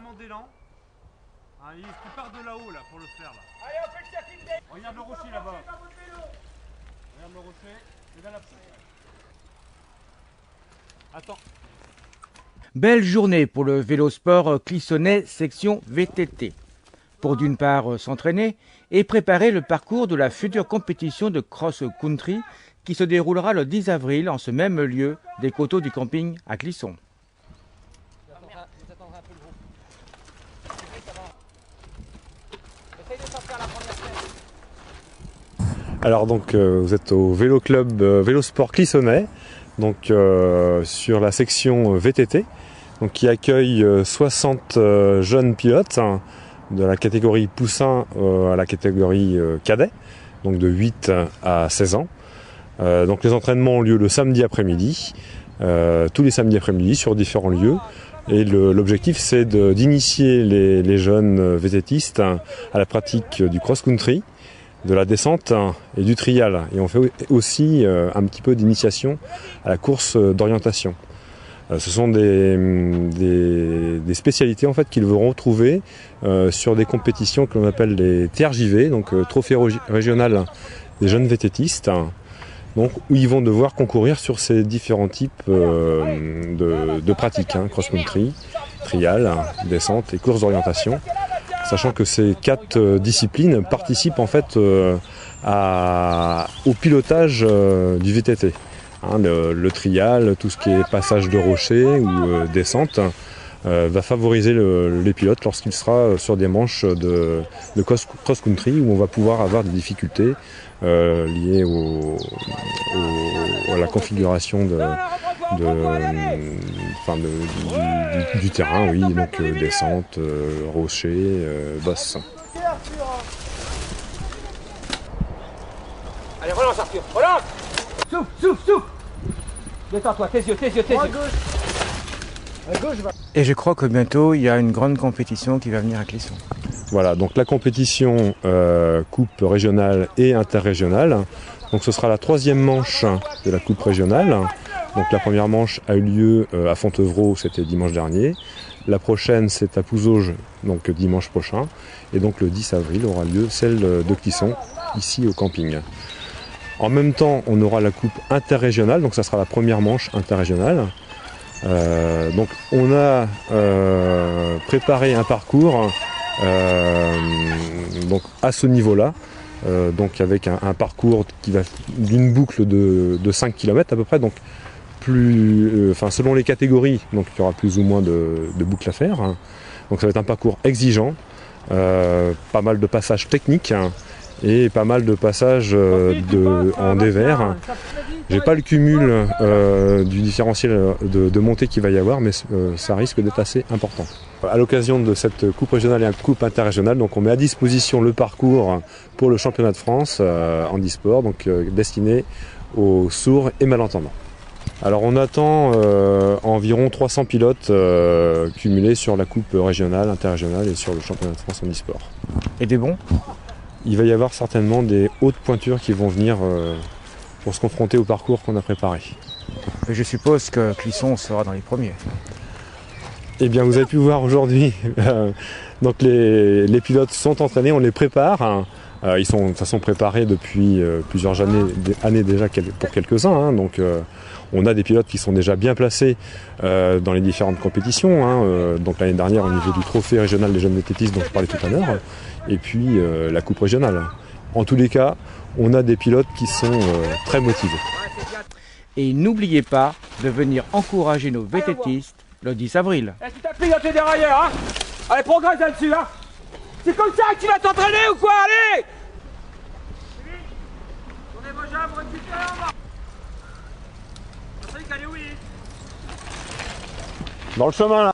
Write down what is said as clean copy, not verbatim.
vraiment d'élan. Hein, il part de là-haut là pour le faire là. Allez, on fait le circuit de Dave. Regarde le rocher là-bas. Regarde le rocher. Et là, attends. Belle journée pour le vélosport clissonnais section VTT. Pour d'une part s'entraîner et préparer le parcours de la future compétition de cross-country qui se déroulera le 10 avril en ce même lieu des coteaux du camping à Clisson. Alors donc vous êtes au vélo club Vélosport Clissonnais, donc sur la section VTT, donc qui accueille 60 jeunes pilotes de la catégorie poussin à la catégorie cadet, donc de 8 à 16 ans. Donc les entraînements ont lieu le samedi après-midi, tous les samedis après-midi sur différents lieux. Et l'objectif c'est d'initier les jeunes VTTistes à la pratique du cross-country, de la descente et du trial. Et on fait aussi un petit peu d'initiation à la course d'orientation. Ce sont des spécialités en fait qu'ils vont retrouver sur des compétitions que l'on appelle les TRJV, donc trophée régional des jeunes VTTistes, donc où ils vont devoir concourir sur ces différents types de pratiques, cross-country, trial, descente et course d'orientation. Sachant que ces 4 disciplines participent en fait au pilotage du VTT. Le trial, tout ce qui est passage de rocher ou descente, va favoriser les pilotes lorsqu'il sera sur des manches de cross-country où on va pouvoir avoir des difficultés liées à la configuration du terrain, oui, donc descente, rocher, bosse. Allez, relance Arthur, relance. Souffle, souffle, souffle. Détends-toi, tes yeux. À gauche, va. Et je crois que bientôt il y a une grande compétition qui va venir à Clisson. Voilà, donc la compétition coupe régionale et interrégionale. Donc ce sera la 3e manche de la coupe régionale. Donc la première manche a eu lieu à Fontevraud, c'était dimanche dernier. La prochaine c'est à Pouzauges, donc dimanche prochain. Et donc le 10 avril aura lieu celle de Clisson, ici au camping. En même temps, on aura la coupe interrégionale, donc ça sera la première manche interrégionale. Donc on a préparé un parcours donc à ce niveau-là, donc avec un parcours qui va d'une boucle de 5 km à peu près, donc selon les catégories, donc il y aura plus ou moins de boucles à faire. Donc ça va être un parcours exigeant, pas mal de passages techniques et pas mal de passages en dévers. J'ai pas le cumul du différentiel de montée qu'il va y avoir, mais ça risque d'être assez important. À l'occasion de cette coupe régionale et coupe interrégionale, donc on met à disposition le parcours pour le championnat de France en e-sport, donc destiné aux sourds et malentendants. Alors on attend environ 300 pilotes cumulés sur la coupe régionale, interrégionale et sur le championnat de France en e-sport. Et des bons? Il va y avoir certainement des hautes pointures qui vont venir pour se confronter au parcours qu'on a préparé. Je suppose que Clisson sera dans les premiers. Eh bien vous avez pu voir aujourd'hui, donc les pilotes sont entraînés, on les prépare. Ils sont de toute façon préparés depuis plusieurs années déjà pour quelques-uns. Donc on a des pilotes qui sont déjà bien placés dans les différentes compétitions. Donc l'année dernière au niveau du trophée régional des jeunes VTTistes dont je parlais tout à l'heure, et puis la coupe régionale. En tous les cas, on a des pilotes qui sont très motivés. Et n'oubliez pas de venir encourager nos VTTistes le 10 avril. Et tu t'appuies dans tes dérailleurs, hein. Allez, progresse là-dessus, hein. C'est comme ça que tu vas t'entraîner ou quoi? Allez. Dans le chemin là.